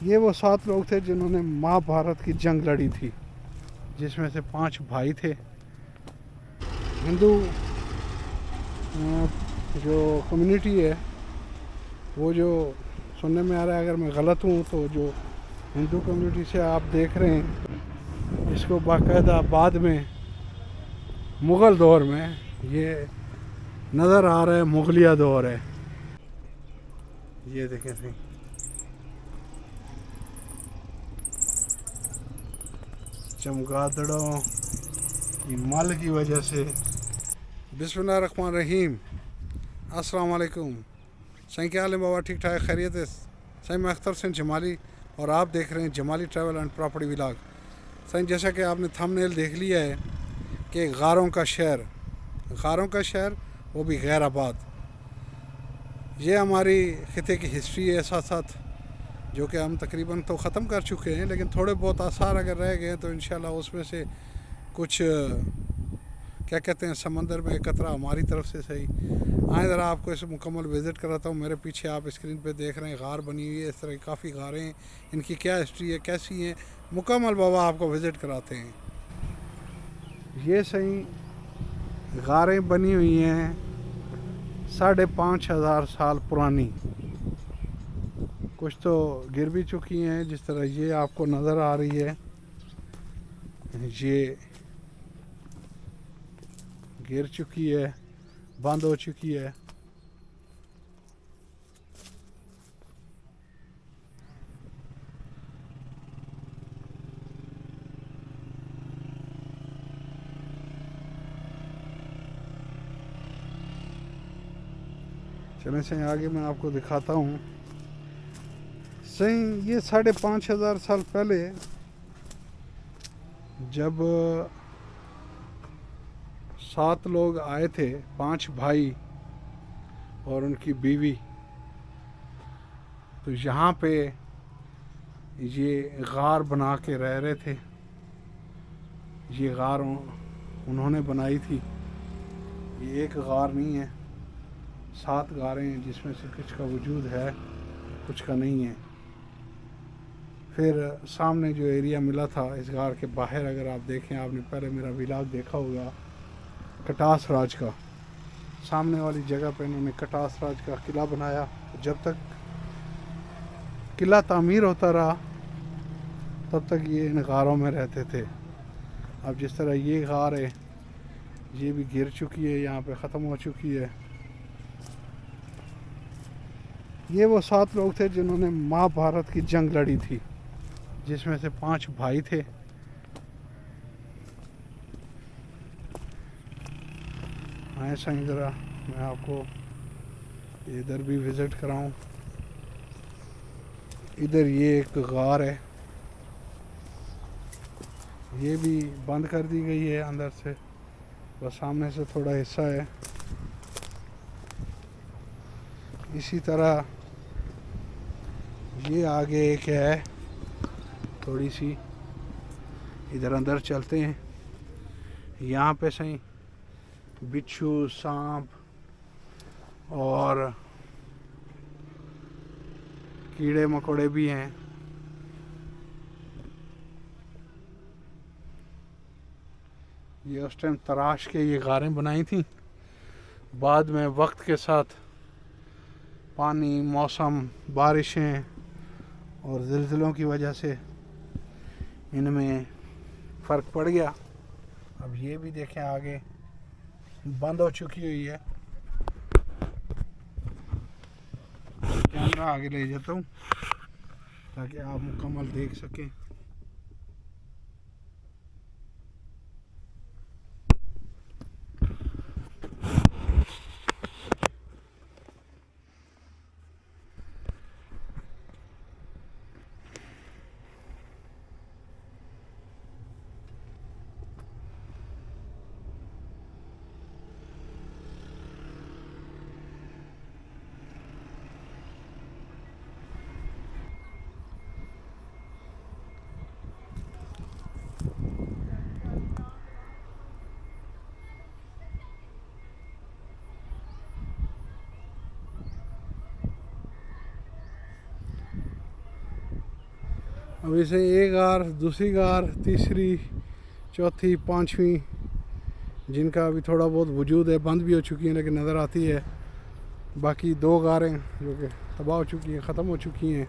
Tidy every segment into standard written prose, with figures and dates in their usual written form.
ये वो 7 लोग थे जिन्होंने महाभारत की जंग लड़ी थी, जिसमें से 5 भाई थे। हिंदू जो कम्युनिटी है, वो जो सुनने में आ रहा है, अगर मैं गलत हूँ तो जो हिंदू कम्युनिटी से आप देख रहे हैं, इसको बाकायदा बाद में मुग़ल दौर में ये नज़र आ रहा है, मुगलिया दौर है। ये देखें सही, चमगादड़ों की मल की वजह से। बिस्मिल्लाहिर्रहमानिर्रहीम, अस्सलाम वालेकुम। सही क्या हाल है बाबा? ठीक ठाक, खैरियत है? सही, मैं अख्तर सिंह जमाली और आप देख रहे हैं Jamali travel and property vlog. सही, जैसा कि आपने थंबनेल देख लिया है कि गारों का शहर, गारों का शहर, वो भी गैराबाद। ये हमारी ख़िते की हिस्ट्री है, साथ साथ जो कि हम तकरीबन तो ख़त्म कर चुके हैं, लेकिन थोड़े बहुत आसार अगर रह गए तो इंशाल्लाह उसमें से कुछ क्या कहते हैं, समंदर में एक कतरा हमारी तरफ से सही। आए ज़रा आपको इसे मुकम्मल विज़िट कराता हूँ। मेरे पीछे आप स्क्रीन पे देख रहे हैं गार बनी हुई है, इस तरह की काफ़ी गारें हैं। इनकी क्या हिस्ट्री है, कैसी हैं, मुकम्मल बाबा आपको विज़िट कराते हैं। ये सही गारें बनी हुई हैं 5,500 साल पुरानी। कुछ तो गिर भी चुकी हैं, जिस तरह ये आपको नज़र आ रही है, ये गिर चुकी है, बंद हो चुकी है। चलें सही, आगे मैं आपको दिखाता हूँ। सही, ये 5,500 साल पहले जब 7 लोग आए थे, 5 भाई और उनकी बीवी, तो यहाँ पे ये गार बना के रह रहे थे। ये गार उन्होंने बनाई थी। ये एक गार नहीं है, 7 गारें हैं, जिसमें से कुछ का वजूद है, कुछ का नहीं है। फिर सामने जो एरिया मिला था इस गार के बाहर, अगर आप देखें, आपने पहले मेरा व्लॉग देखा होगा कटास राज का, सामने वाली जगह पे इन्होंने कटास राज का किला बनाया। जब तक किला तामीर होता रहा तब तक ये इन गारों में रहते थे। अब जिस तरह ये गार है, ये भी गिर चुकी है, यहाँ पे ख़त्म हो चुकी है। ये वो 7 लोग थे जिन्होंने महाभारत की जंग लड़ी थी, जिसमें से 5 भाई थे। ऐसा ही ज़रा मैं आपको इधर भी विज़िट कराऊं। इधर ये एक गार है, ये भी बंद कर दी गई है अंदर से, बस सामने से थोड़ा हिस्सा है। इसी तरह ये आगे एक है थोड़ी सी, इधर अंदर चलते हैं। यहाँ पे सही बिच्छू, सांप और कीड़े मकोड़े भी हैं। ये उस टाइम तराश के ये गारें बनाई थी। बाद में वक्त के साथ पानी, मौसम, बारिशें और ज़िलज़िलों की वजह से इनमें फ़र्क पड़ गया। अब ये भी देखें आगे बंद हो चुकी हुई है। कैमरा आगे ले जाता हूँ ताकि आप मुकम्मल देख सकें। अब इसे एक गार, दूसरी गार, तीसरी, चौथी, पाँचवीं, जिनका अभी थोड़ा बहुत वजूद है, बंद भी हो चुकी हैं लेकिन नज़र आती है। बाकी दो गारें जो कि तबाह हो चुकी हैं, ख़त्म हो चुकी हैं।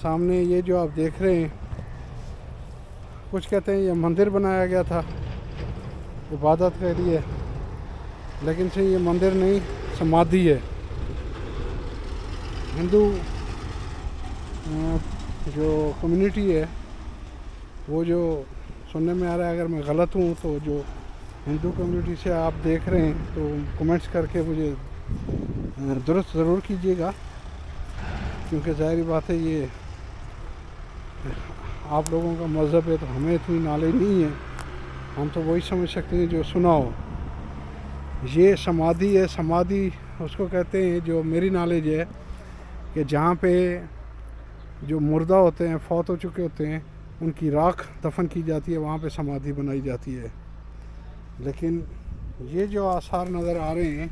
सामने ये जो आप देख रहे हैं, कुछ कहते हैं ये मंदिर बनाया गया था इबादत के लिए, लेकिन से ये मंदिर नहीं, समाधि है। हिंदू जो कम्युनिटी है वो, जो सुनने में आ रहा है, अगर मैं गलत हूँ तो जो हिंदू कम्युनिटी से आप देख रहे हैं तो कमेंट्स करके मुझे दुरुस्त ज़रूर कीजिएगा, क्योंकि ज़ाहिर बात है ये आप लोगों का मज़हब है तो हमें इतनी नॉलेज नहीं है। हम तो वही समझ सकते हैं जो सुना हो। ये समाधि है, समाधि उसको कहते हैं, जो मेरी नॉलेज है कि जहाँ पे जो मुर्दा होते हैं, फौत हो चुके होते हैं, उनकी राख दफन की जाती है, वहाँ पे समाधि बनाई जाती है। लेकिन ये जो आसार नज़र आ रहे हैं,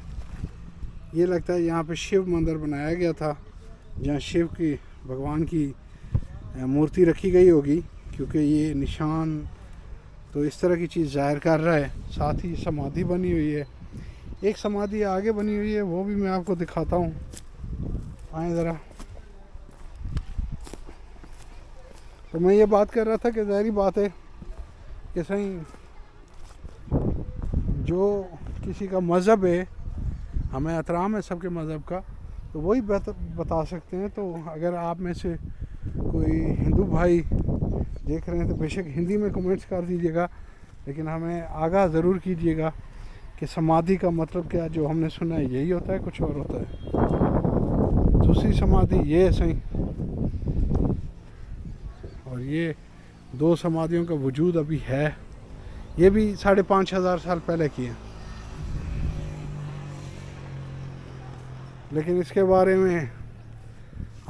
ये लगता है यहाँ पे शिव मंदिर बनाया गया था, जहाँ शिव की, भगवान की मूर्ति रखी गई होगी, क्योंकि ये निशान तो इस तरह की चीज़ ज़ाहिर कर रहा है। साथ ही समाधि बनी हुई है, एक समाधि आगे बनी हुई है, वो भी मैं आपको दिखाता हूँ। आए ज़रा। तो मैं ये बात कर रहा था कि ज़ाहिर बात है कि सही जो किसी का मज़हब है, हमें एहतराम है सबके मज़हब का, तो वही बता सकते हैं। तो अगर आप में से कोई हिंदू भाई देख रहे हैं तो बेशक हिंदी में कमेंट्स कर दीजिएगा, लेकिन हमें आगाह ज़रूर कीजिएगा कि समाधि का मतलब क्या, जो हमने सुना है यही होता है, कुछ और होता है। दूसरी समाधि ये है सही, और ये दो समाधियों का वजूद अभी है, ये भी 5,500 साल पहले की है। लेकिन इसके बारे में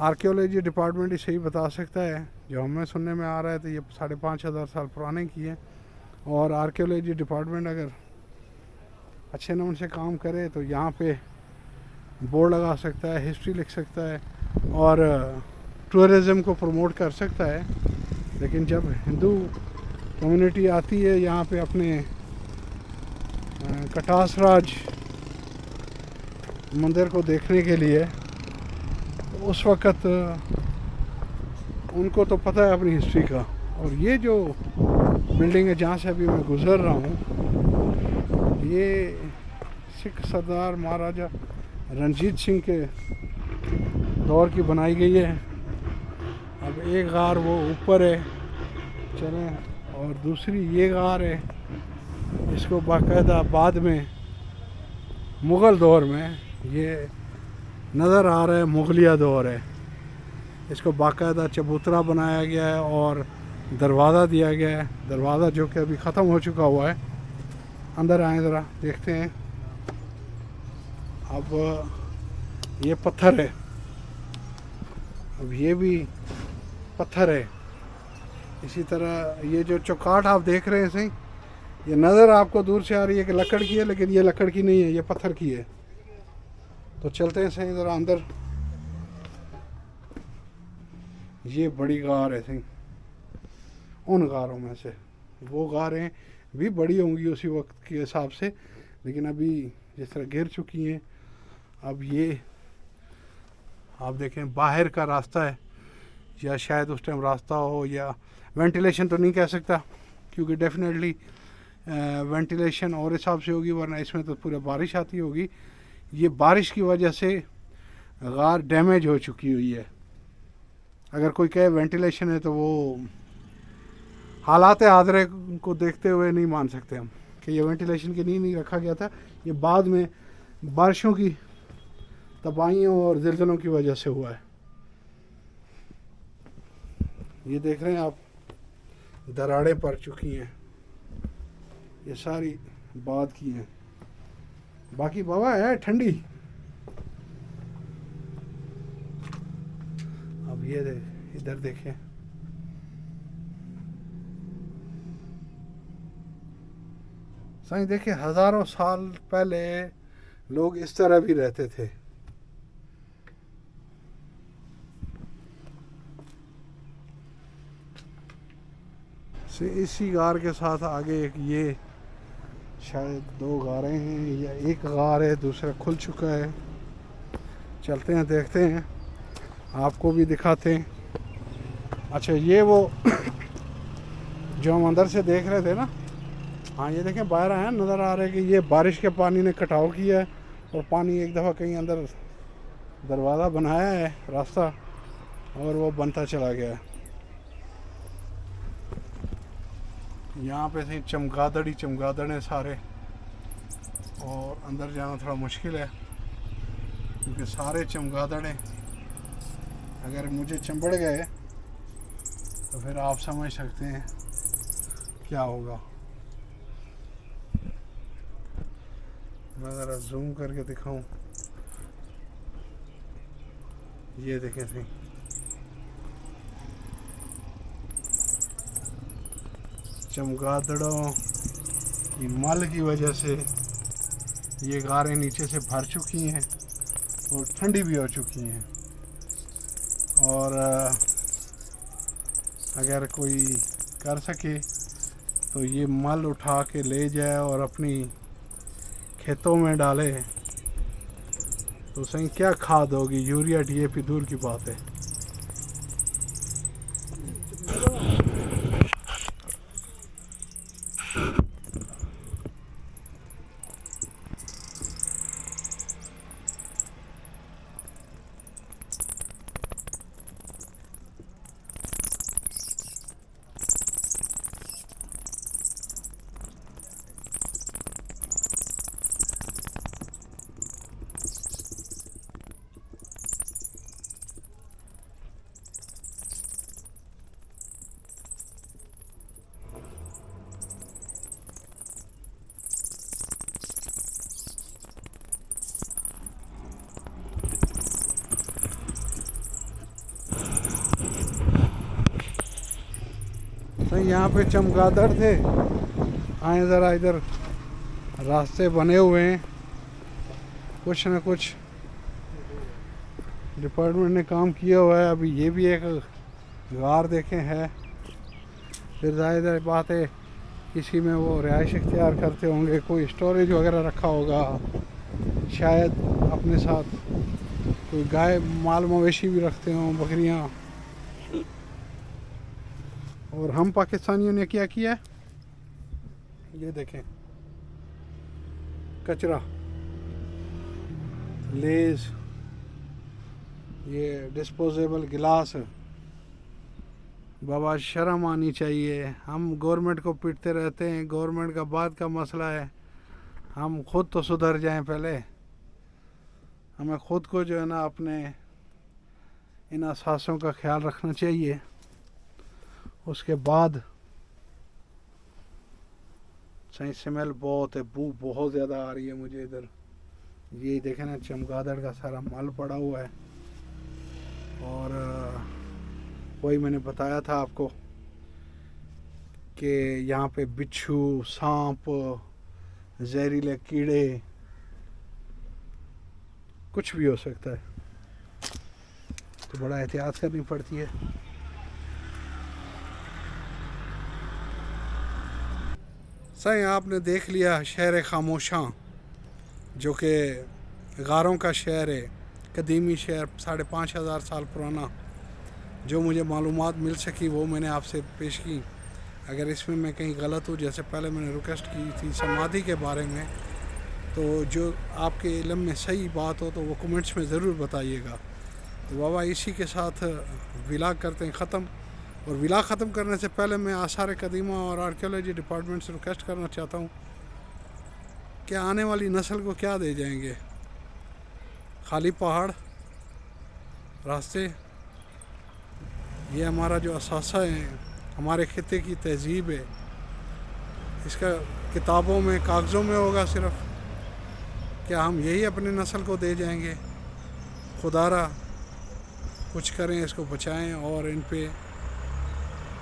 आर्कियोलॉजी डिपार्टमेंट ही सही बता सकता है। जो हमें सुनने में आ रहा है तो ये 5,500 साल पुराने की है, और आर्कियोलॉजी डिपार्टमेंट अगर अच्छे नमूने से काम करे तो यहाँ पे बोर्ड लगा सकता है, हिस्ट्री लिख सकता है और टूरिज़म को प्रमोट कर सकता है। लेकिन जब हिंदू कम्युनिटी आती है यहाँ पे अपने कटास राज मंदिर को देखने के लिए, तो उस वक़्त उनको तो पता है अपनी हिस्ट्री का। और ये जो बिल्डिंग है जहाँ से अभी मैं गुज़र रहा हूँ, ये सिख सरदार महाराजा रणजीत सिंह के दौर की बनाई गई है। अब एक गार वो ऊपर है, चलें, और दूसरी ये गार है, इसको बाकायदा बाद में मुग़ल दौर में ये नज़र आ रहा है, मुग़लिया दौर है। इसको बाकायदा चबूतरा बनाया गया है और दरवाज़ा दिया गया है, दरवाज़ा जो कि अभी ख़त्म हो चुका हुआ है। अंदर आए ज़रा देखते हैं। अब ये पत्थर है, अब ये भी पत्थर है। इसी तरह ये जो चौकाट आप देख रहे हैं सही, ये नज़र आपको दूर से आ रही है कि लकड़ की है, लेकिन ये लकड़ की नहीं है, ये पत्थर की है। तो चलते हैं सही ज़रा अंदर। ये बड़ी गार है सही, उन गारों में से। वो गारें भी बड़ी होंगी उसी वक्त के हिसाब से, लेकिन अभी जिस तरह गिर चुकी हैं। अब ये आप देखें, बाहर का रास्ता है, या शायद उस टाइम रास्ता हो, या वेंटिलेशन तो नहीं कह सकता, क्योंकि डेफिनेटली वेंटिलेशन और हिसाब से होगी, वरना इसमें तो पूरा बारिश आती होगी। ये बारिश की वजह से गार डैमेज हो चुकी हुई है। अगर कोई कहे वेंटिलेशन है तो वो हालात हाज़िर को देखते हुए नहीं मान सकते हम कि ये वेंटिलेशन के लिए नहीं रखा गया था। ये बाद में बारिशों की तबाहियों और ज़िलज़लों की वजह से हुआ है। ये देख रहे हैं आप, दरारें पड़ चुकी हैं, ये सारी बाद की हैं। बाकी बाबा है ठंडी। अब ये इधर देखें, सही देखें, हज़ारों साल पहले लोग इस तरह भी रहते थे। से इसी गार के साथ आगे एक ये शायद 2 गारें हैं या एक गार है, दूसरा खुल चुका है। चलते हैं देखते हैं, आपको भी दिखाते हैं। अच्छा ये वो जो हम अंदर से देख रहे थे ना, हाँ ये देखें बाहर आए नज़र आ रहा है कि ये बारिश के पानी ने कटाव किया है और पानी एक दफ़ा कहीं अंदर दरवाज़ा बनाया है रास्ता और वो बनता चला गया है। यहाँ पे से चमगादड़ है सारे और अंदर जाना थोड़ा मुश्किल है क्योंकि सारे चमगादड़ हैं। अगर मुझे चंबड़ गए तो फिर आप समझ सकते हैं क्या होगा। मैं ज़रा जूम करके दिखाऊं, ये देखें सही चमगादड़ों की मल की वजह से ये गारें नीचे से भर चुकी हैं और ठंडी भी हो चुकी हैं। और अगर कोई कर सके तो ये मल उठा के ले जाए और अपनी खेतों में डाले तो सही क्या खाद होगी, यूरिया डीएपी दूर की बात है। तो यहाँ पे चमगादड़ थे, आए ज़रा इधर रास्ते बने हुए हैं, कुछ न कुछ डिपार्टमेंट ने काम किया हुआ है। अभी ये भी एक गार देखें है, फिर ज़ाहिर बात है किसी में वो रिहाइश इख्तियार करते होंगे, कोई स्टोरेज वगैरह रखा होगा, शायद अपने साथ कोई गाय माल मवेशी भी रखते हों, बकरियाँ। और हम पाकिस्तानियों ने क्या किया, ये देखें कचरा, लेज, ये डिस्पोजेबल गिलास। बाबा शर्म आनी चाहिए। हम गवर्नमेंट को पीटते रहते हैं, गवर्नमेंट का बाद का मसला है, हम खुद तो सुधर जाएं पहले। हमें खुद को जो है ना अपने इन असासों का ख्याल रखना चाहिए, उसके बाद सही स्मेल बहुत है, बू बहुत ज़्यादा आ रही है मुझे इधर। ये देखें ना चमगादड़ का सारा मल पड़ा हुआ है। और वही मैंने बताया था आपको कि यहाँ पे बिच्छू, सांप, जहरीले कीड़े कुछ भी हो सकता है, तो बड़ा एहतियात करनी पड़ती है। सही आपने देख लिया शहर खामोशां, जो कि गारों का शहर है, कदीमी शहर, 5,500 साल पुराना। जो मुझे मालूमात मिल सकी वो मैंने आपसे पेश की। अगर इसमें मैं कहीं गलत हूँ, जैसे पहले मैंने रिक्वेस्ट की थी समाधि के बारे में, तो जो आपके इल्म में सही बात हो तो वो कमेंट्स में ज़रूर बताइएगा। तो बाबा इसी के साथ विलाग करते हैं ख़त्म। और विलाग ख़त्म करने से पहले मैं आसार कदीमा और आर्कियोलॉजी डिपार्टमेंट से रिक्वेस्ट करना चाहता हूँ कि आने वाली नस्ल को क्या दे जाएंगे, खाली पहाड़, रास्ते। ये हमारा जो असासा है, हमारे खिते की तहज़ीब है, इसका किताबों में, कागज़ों में होगा सिर्फ। क्या हम यही अपने नस्ल को दे जाएंगे? खुदारा कुछ करें, इसको बचाएं। और इन पे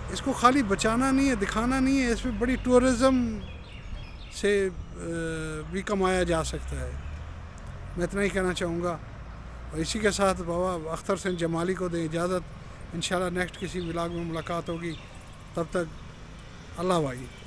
इसको खाली बचाना नहीं है, दिखाना नहीं है, इस पर बड़ी टूरिज़म से भी कमाया जा सकता है। मैं इतना ही कहना चाहूँगा। और इसी के साथ बाबा अख्तर हुसैन जमाली को दें इजाज़त। इंशाल्लाह नेक्स्ट किसी व्लॉग में मुलाकात होगी। तब तक अल्लाह भाई।